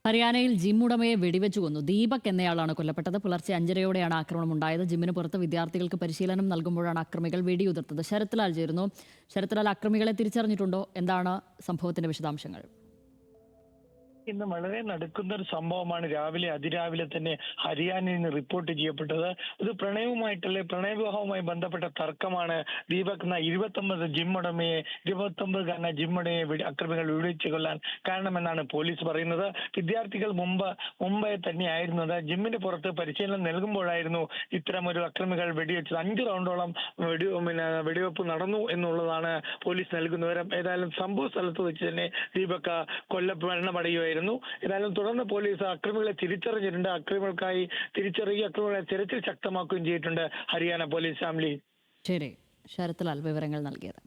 ഹരിയാനയിൽ ജിം ഉടമയെ വെടിവെച്ചു കൊന്നു. ദീപക് എന്നയാളാണ് കൊല്ലപ്പെട്ടത്. പുലർച്ചെ 5:30യോടെയാണ് ആക്രമണം ഉണ്ടായത്. ജിമ്മിന് പുറത്ത് വിദ്യാർത്ഥികൾക്ക് പരിശീലനം നൽകുമ്പോഴാണ് അക്രമികൾ വെടിയുതിർത്തത്. ശരത്ലാൽ ചേരുന്നു. ശരത്ലാൽ, അക്രമികളെ തിരിച്ചറിഞ്ഞിട്ടുണ്ടോ? എന്താണ് സംഭവത്തിന്റെ വിശദാംശങ്ങൾ? ഇന്ന് വളരെ നടക്കുന്ന ഒരു സംഭവമാണ് അതിരാവിലെ തന്നെ ഹരിയാനയിൽ നിന്ന് റിപ്പോർട്ട് ചെയ്യപ്പെട്ടത്. ഇത് പ്രണയവിവാഹവുമായി ബന്ധപ്പെട്ട തർക്കമാണ്. ദീപക് എന്ന 29 ജിം ഉടമയെ 29കാരന ജിം ഉടമയെ അക്രമികൾ വെടിവെച്ച് കൊല്ലാൻ കാരണമെന്നാണ് പോലീസ് പറയുന്നത്. വിദ്യാർത്ഥികൾ മുമ്പേ തന്നെയായിരുന്നത്. ജിമ്മിന് പുറത്ത് പരിശീലനം നൽകുമ്പോഴായിരുന്നു ഇത്തരമൊരു അക്രമികൾ വെടിവെച്ചത്. 5 റൗണ്ടോളം വെടിവെപ്പ് നടന്നു എന്നുള്ളതാണ് പോലീസ് നൽകുന്ന വിവരം. ഏതായാലും സംഭവ സ്ഥലത്ത് വെച്ച് തന്നെ ദീപക് മരണമടയുകയായിരുന്നു. ഏതായാലും തുടർന്ന് പോലീസ് അക്രമികളെ തിരിച്ചറിഞ്ഞിട്ടുണ്ട്. അക്രമികളെ തിരച്ചിൽ ശക്തമാക്കുകയും ചെയ്തിട്ടുണ്ട് ഹരിയാന പോലീസ്. ഫാമിലി ശരി, ശരത്ലാൽ വിവരങ്ങൾ നൽകിയത്.